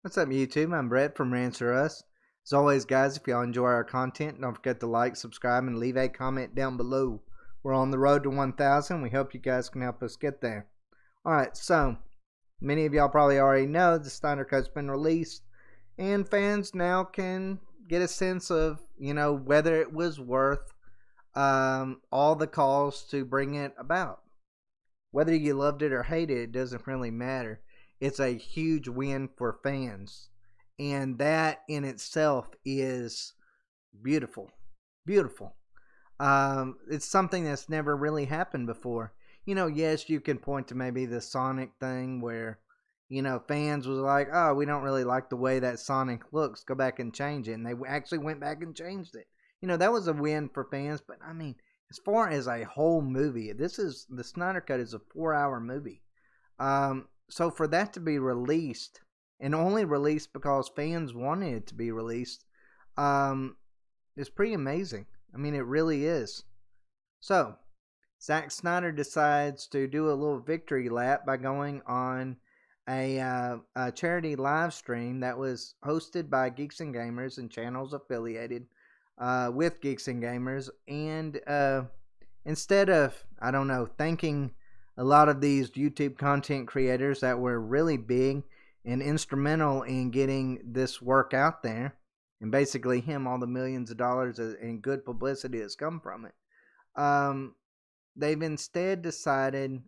What's up, YouTube? I'm Brett from Rants. As always, guys, if y'all enjoy our content, don't forget to like, subscribe, and leave a comment down below. We're on the road to 1,000. We hope you guys can help us get there. Alright, so, many of y'all probably already know the Snyder Cut's been released, and fans now can get a sense of, whether it was worth all the calls to bring it about. Whether you loved it or hated it, doesn't really matter. It's a huge win for fans. And that in itself is beautiful. Beautiful. It's something that's never really happened before. Yes, you can point to maybe the Sonic thing where, fans was like, oh, we don't really like the way that Sonic looks. Go back and change it. And they actually went back and changed it. That was a win for fans. But, I mean, as far as a whole movie, the Snyder Cut is a 4-hour movie. So for that to be released, and only released because fans wanted it to be released, is pretty amazing. I mean, it really is. So, Zack Snyder decides to do a little victory lap by going on a charity live stream that was hosted by Geeks and Gamers and channels affiliated with Geeks and Gamers. And instead of, thanking a lot of these YouTube content creators that were really big and instrumental in getting this work out there, and basically him all the millions of dollars and good publicity that's come from it, he instead decided,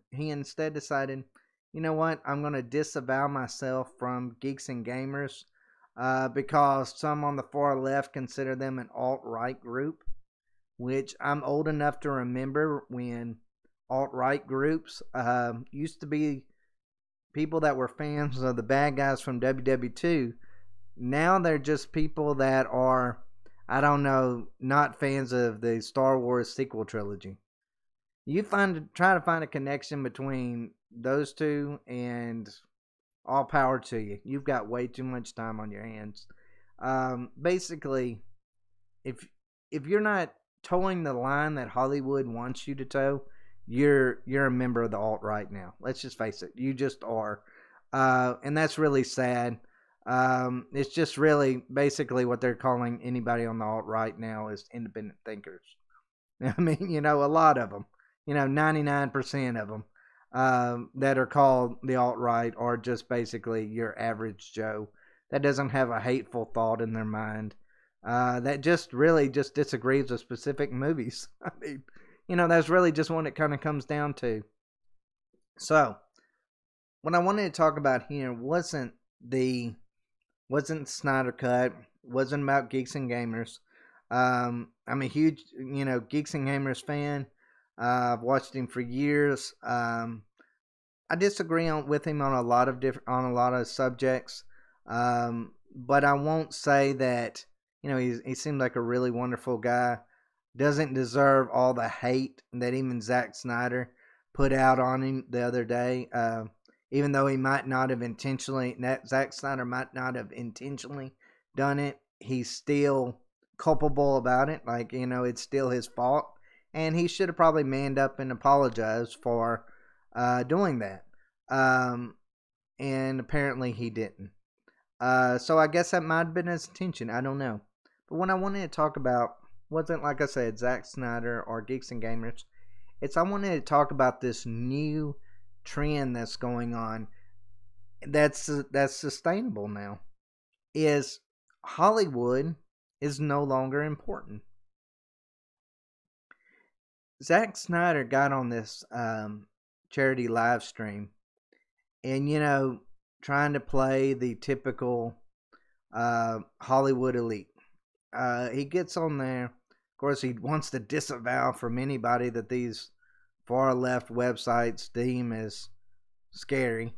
you know what, I'm going to disavow myself from Geeks and Gamers because some on the far left consider them an alt-right group, which I'm old enough to remember when alt-right groups used to be people that were fans of the bad guys from WW2. Now they're just people that are, not fans of the Star Wars sequel trilogy. Try to find a connection between those two, and all power to you. You've got way too much time on your hands. Basically, if you're not towing the line that Hollywood wants you to tow, you're a member of the alt-right now. Let's just face it. You just are. And that's really sad. It's just really basically what they're calling anybody on the alt-right now is independent thinkers. I mean, a lot of them, 99% of them that are called the alt-right are just basically your average Joe that doesn't have a hateful thought in their mind, that just really just disagrees with specific movies. I mean, that's really just what it kind of comes down to. So, what I wanted to talk about here wasn't Snyder Cut, wasn't about Geeks and Gamers. I'm a huge, Geeks and Gamers fan. I've watched him for years. I disagree with him on a lot of subjects, but I won't say that. He seemed like a really wonderful guy. Doesn't deserve all the hate that even Zack Snyder put out on him the other day. Even though Zack Snyder might not have intentionally done it, he's still culpable about it. Like, it's still his fault. And he should have probably manned up and apologized for doing that. And apparently he didn't. So I guess that might have been his intention. I don't know. But what I wanted to talk about wasn't, like I said, Zack Snyder or Geeks and Gamers. I wanted to talk about this new trend that's going on that's sustainable now. Is Hollywood is no longer important. Zack Snyder got on this charity live stream and, trying to play the typical Hollywood elite. He gets on there. Of course, he wants to disavow from anybody that these far left websites deem as scary,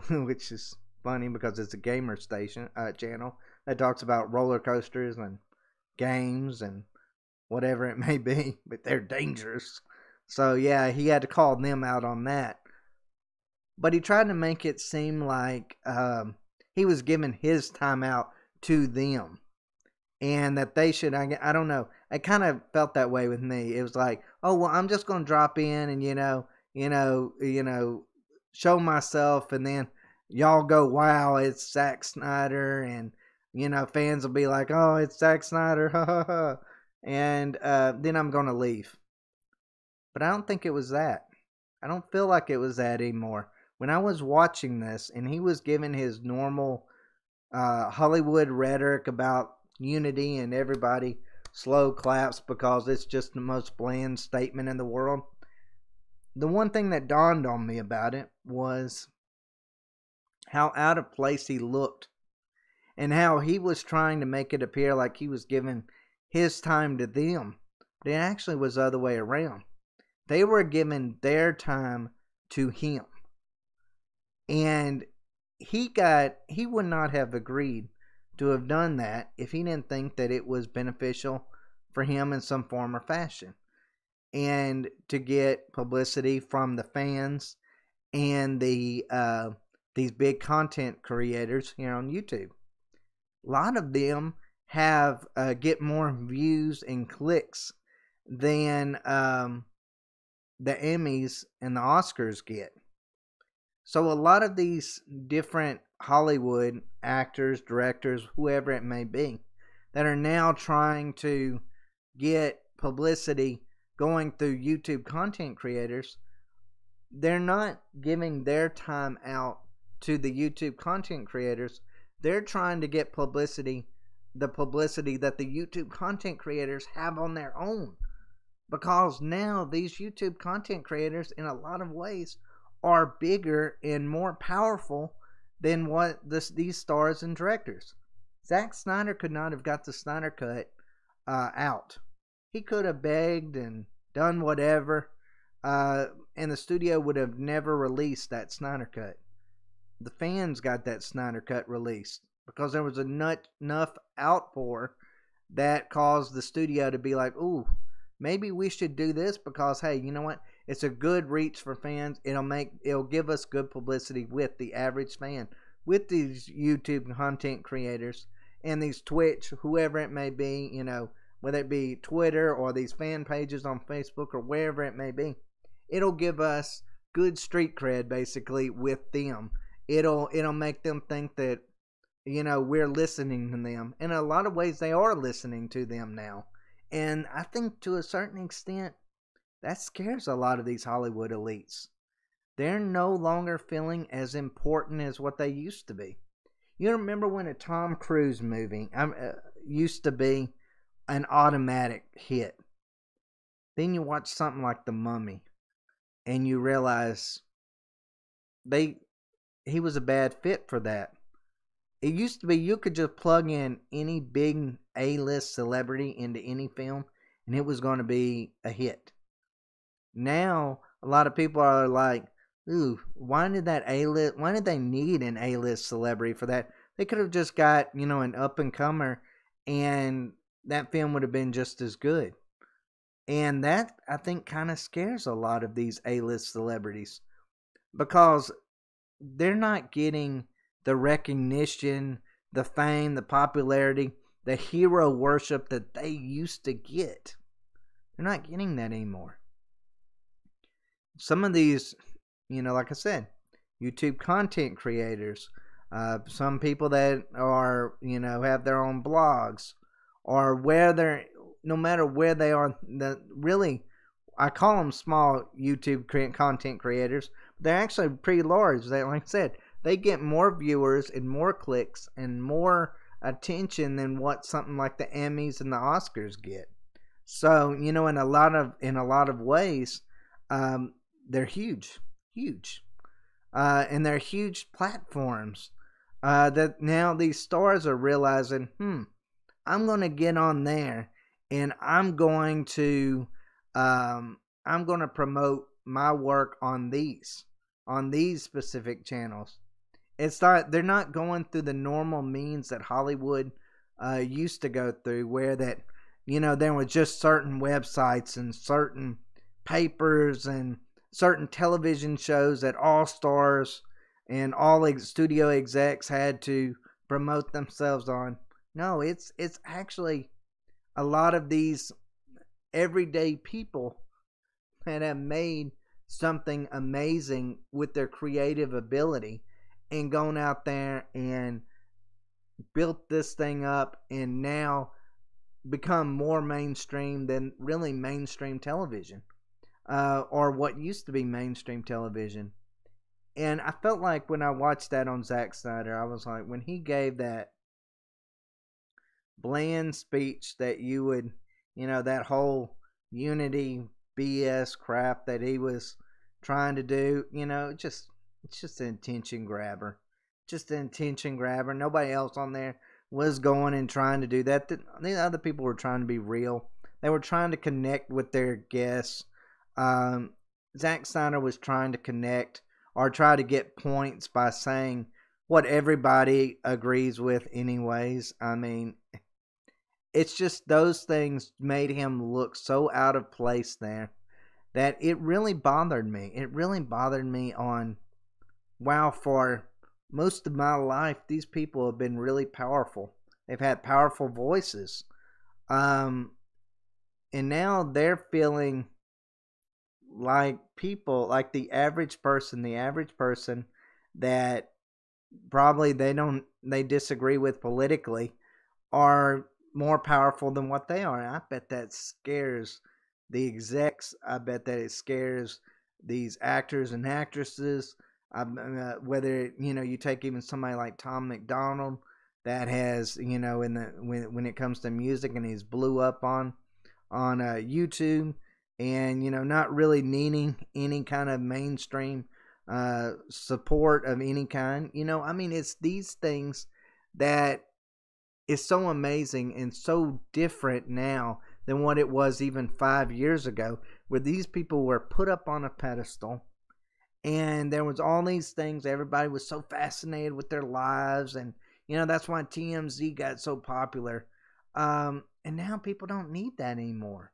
which is funny because it's a gamer channel that talks about roller coasters and games and whatever it may be, but they're dangerous. So yeah, he had to call them out on that. But he tried to make it seem like he was giving his time out to them. And that they should, I don't know. It kind of felt that way with me. It was like, oh, well, I'm just going to drop in and, show myself. And then, y'all go, wow, it's Zack Snyder, and fans will be like, oh, it's Zack Snyder, ha ha ha, and then I'm gonna leave. But I don't think it was that. I don't feel like it was that anymore. When I was watching this, and he was giving his normal Hollywood rhetoric about unity and everybody slow claps because it's just the most bland statement in the world. The one thing that dawned on me about it was how out of place he looked and how he was trying to make it appear like he was giving his time to them. But it actually was the other way around. They were giving their time to him. And he would not have agreed to have done that if he didn't think that it was beneficial for him in some form or fashion, and to get publicity from the fans and these big content creators here on YouTube. A lot of them have get more views and clicks than the Emmys and the Oscars get. So a lot of these different Hollywood actors, directors, whoever it may be, that are now trying to get publicity going through YouTube content creators, they're not giving their time out to the YouTube content creators. They're trying to get publicity, the publicity that the YouTube content creators have on their own. Because now these YouTube content creators, in a lot of ways, are bigger and more powerful than what these stars and directors. Zack Snyder could not have got the Snyder Cut out. He could have begged and done whatever, and the studio would have never released that Snyder Cut. The fans got that Snyder Cut released because there was enough outpour that caused the studio to be like, ooh, maybe we should do this because, hey, you know what? It's a good reach for fans. It'll give us good publicity with the average fan, with these YouTube content creators and these Twitch, whoever it may be, whether it be Twitter or these fan pages on Facebook or wherever it may be. It'll give us good street cred basically with them. It'll make them think that we're listening to them. In a lot of ways, they are listening to them now. And I think to a certain extent, that scares a lot of these Hollywood elites. They're no longer feeling as important as what they used to be. You remember when a Tom Cruise movie used to be an automatic hit. Then you watch something like The Mummy, and you realize he was a bad fit for that. It used to be you could just plug in any big A-list celebrity into any film, and it was going to be a hit. Now, a lot of people are like, ooh, why did they need an A-list celebrity for that? They could have just got, an up-and-comer, and that film would have been just as good. And that, I think, kind of scares a lot of these A-list celebrities because they're not getting the recognition, the fame, the popularity, the hero worship that they used to get. They're not getting that anymore. Some of these, like I said, YouTube content creators, some people that are, have their own blogs, or no matter where they are, really, I call them small YouTube content creators, but they're actually pretty large. Like I said, they get more viewers and more clicks and more attention than what something like the Emmys and the Oscars get. So, in a lot of ways, they're huge, and they're huge platforms that now these stars are realizing, I'm going to get on there and I'm going to promote my work on these specific channels. They're not going through the normal means that Hollywood used to go through, where that there were just certain websites and certain papers and certain television shows that all stars and all studio execs had to promote themselves on. No, it's actually a lot of these everyday people that have made something amazing with their creative ability, and gone out there and built this thing up and now become more mainstream than really mainstream television, or what used to be mainstream television. And I felt like when I watched that on Zack Snyder, I was like, when he gave that bland speech that you would, that whole unity BS crap that he was trying to do, it's just an attention grabber. Just an attention grabber. Nobody else on there was going and trying to do that. The other people were trying to be real. They were trying to connect with their guests. Zack Snyder was trying to connect or try to get points by saying what everybody agrees with anyways. I mean, it's just those things made him look so out of place there that it really bothered me. It really bothered me on, wow, for most of my life, these people have been really powerful. They've had powerful voices. And now they're feeling like people, like the average person that probably they disagree with politically are more powerful than what they are. And I bet that scares the execs. I bet that it scares these actors and actresses. Whether you take even somebody like Tom McDonald that has in the when it comes to music, and he's blew up on YouTube, and not really needing any kind of mainstream support of any kind. I mean, it's these things that is so amazing and so different now than what it was even 5 years ago, where these people were put up on a pedestal. And there was all these things. Everybody was so fascinated with their lives. And, that's why TMZ got so popular. And now people don't need that anymore.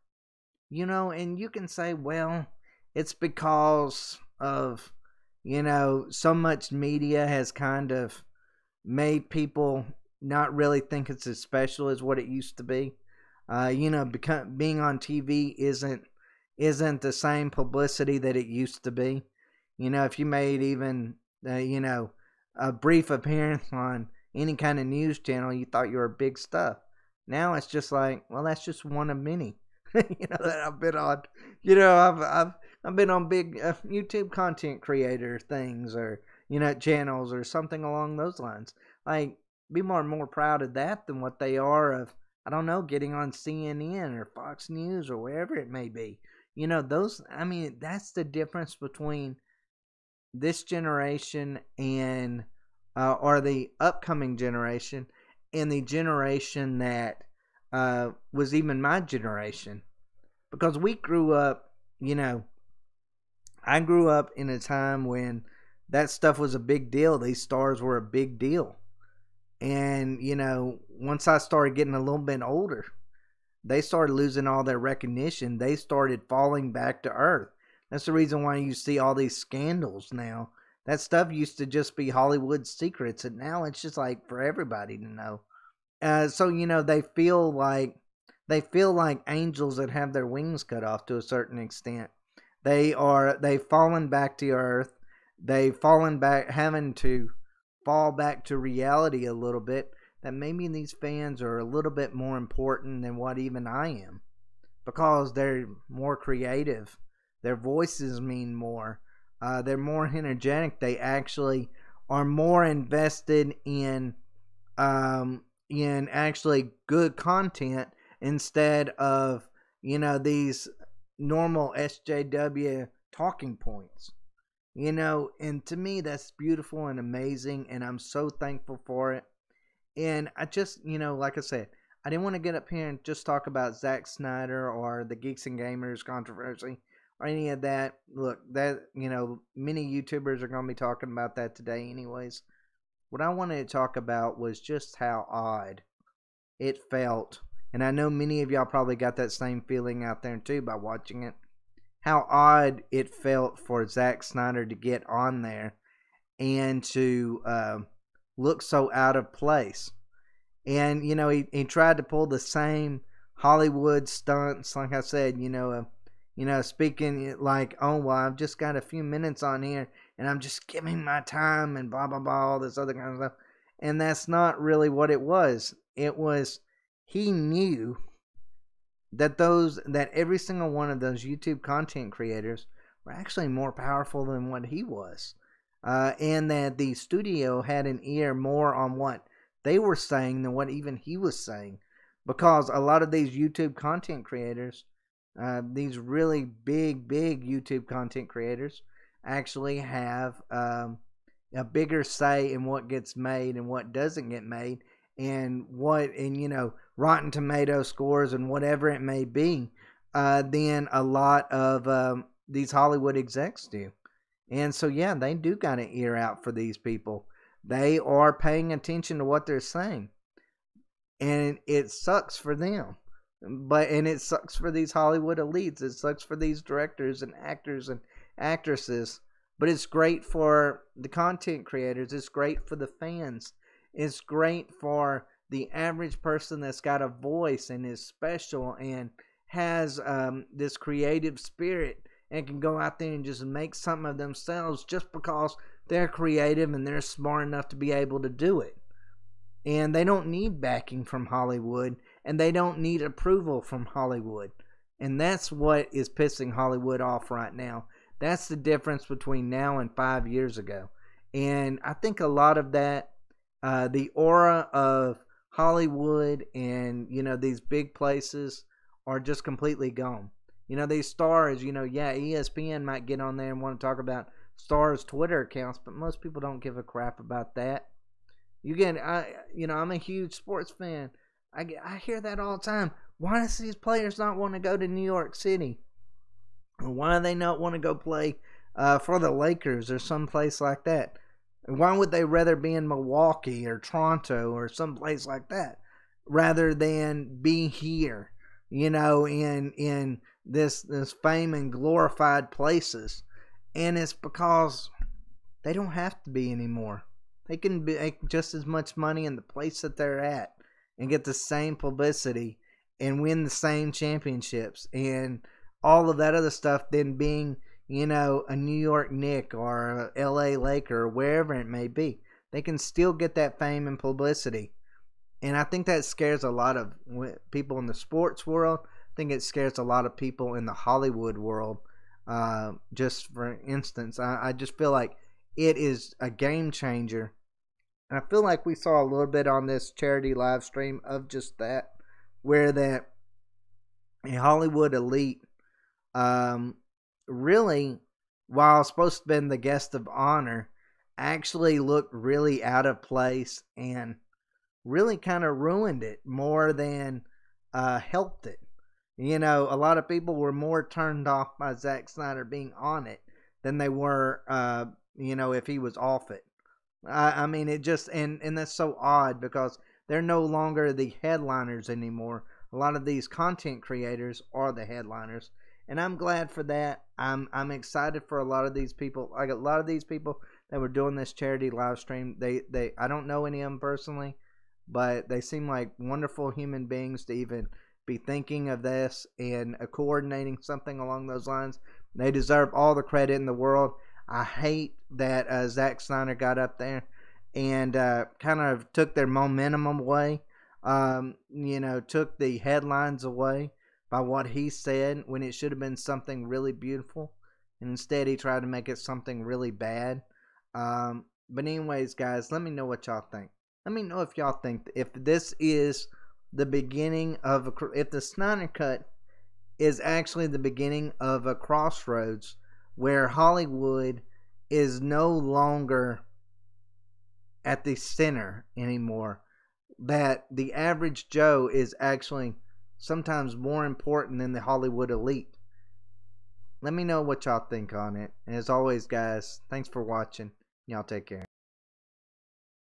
And you can say, well, it's because of, so much media has kind of made people not really think it's as special as what it used to be. Being on TV isn't the same publicity that it used to be. If you made even, a brief appearance on any kind of news channel, you thought you were big stuff. Now it's just like, well, that's just one of many, that I've been on. I've been on big YouTube content creator things, or, channels or something along those lines. Like, be more proud of that than what they are of, I don't know, getting on CNN or Fox News or wherever it may be. That's the difference between this generation and or the upcoming generation and the generation that was even my generation, because we grew up, I grew up in a time when that stuff was a big deal. These stars were a big deal. And once I started getting a little bit older, they started losing all their recognition. They started falling back to earth. That's the reason why you see all these scandals now. That stuff used to just be Hollywood secrets, and now it's just like for everybody to know. So they feel like angels that have their wings cut off to a certain extent. They've fallen back to earth. They've fallen back, having to fall back to reality a little bit. That maybe these fans are a little bit more important than what even I am, because they're more creative. Their voices mean more. They're more energetic. They actually are more invested in actually good content instead of these normal SJW talking points. And to me that's beautiful and amazing, and I'm so thankful for it. And I just, like I said, I didn't want to get up here and just talk about Zack Snyder or the Geeks and Gamers controversy or any of that. Look, that, many YouTubers are going to be talking about that today anyways. What I wanted to talk about was just how odd it felt. And I know many of y'all probably got that same feeling out there too by watching it. How odd it felt for Zack Snyder to get on there and to look so out of place. And, he tried to pull the same Hollywood stunts, like I said, speaking like, oh, well, I've just got a few minutes on here and I'm just giving my time and blah, blah, blah, all this other kind of stuff. And that's not really what it was. It was, he knew that every single one of those YouTube content creators were actually more powerful than what he was. And that the studio had an ear more on what they were saying than what even he was saying. Because a lot of these YouTube content creators, these really big YouTube content creators, actually have a bigger say in what gets made and what doesn't get made, and Rotten Tomato scores and whatever it may be, than a lot of these Hollywood execs do. And so, yeah, they do got an ear out for these people. They are paying attention to what they're saying. And it sucks for them. And it sucks for these Hollywood elites. It sucks for these directors and actors and actresses. But it's great for the content creators. It's great for the fans. It's great for the average person that's got a voice and is special and has this creative spirit and can go out there and just make something of themselves just because they're creative and they're smart enough to be able to do it. And they don't need backing from Hollywood, and they don't need approval from Hollywood. And that's what is pissing Hollywood off right now. That's the difference between now and 5 years ago. And I think a lot of that, the aura of Hollywood and, these big places are just completely gone. These stars, ESPN might get on there and want to talk about stars' Twitter accounts, but most people don't give a crap about that. I'm a huge sports fan. I hear that all the time. Why does these players not want to go to New York City? Or why do they not want to go play for the Lakers or someplace like that? Why would they rather be in Milwaukee or Toronto or someplace like that rather than be here, in this fame and glorified places? And it's because they don't have to be anymore. They can make just as much money in the place that they're at and get the same publicity and win the same championships and all of that other stuff than being, a New York Knick or a LA Laker or wherever it may be. They can still get that fame and publicity. And I think that scares a lot of people in the sports world. I think it scares a lot of people in the Hollywood world. Just for instance, I just feel like it is a game changer. And I feel like we saw a little bit on this charity live stream of just that, where that a Hollywood elite really, while supposed to have been the guest of honor, actually looked really out of place and really kind of ruined it more than helped it. A lot of people were more turned off by Zack Snyder being on it than they were, if he was off it. I mean, it just, and that's so odd because they're no longer the headliners anymore. A lot of these content creators are the headliners, and I'm glad for that. I'm excited for a lot of these people. Like a lot of these people that were doing this charity live stream, they I don't know any of them personally, but they seem like wonderful human beings to even be thinking of this and coordinating something along those lines. They deserve all the credit in the world. I hate that Zack Snyder got up there and kind of took their momentum away. Took the headlines away by what he said when it should have been something really beautiful. And instead he tried to make it something really bad. But anyways, guys, let me know what y'all think. Let me know if y'all think if this is the beginning of if the Snyder Cut is actually the beginning of a crossroads where Hollywood is no longer at the center anymore. That the average Joe is actually sometimes more important than the Hollywood elite. Let me know what y'all think on it. And as always, guys, thanks for watching. Y'all take care.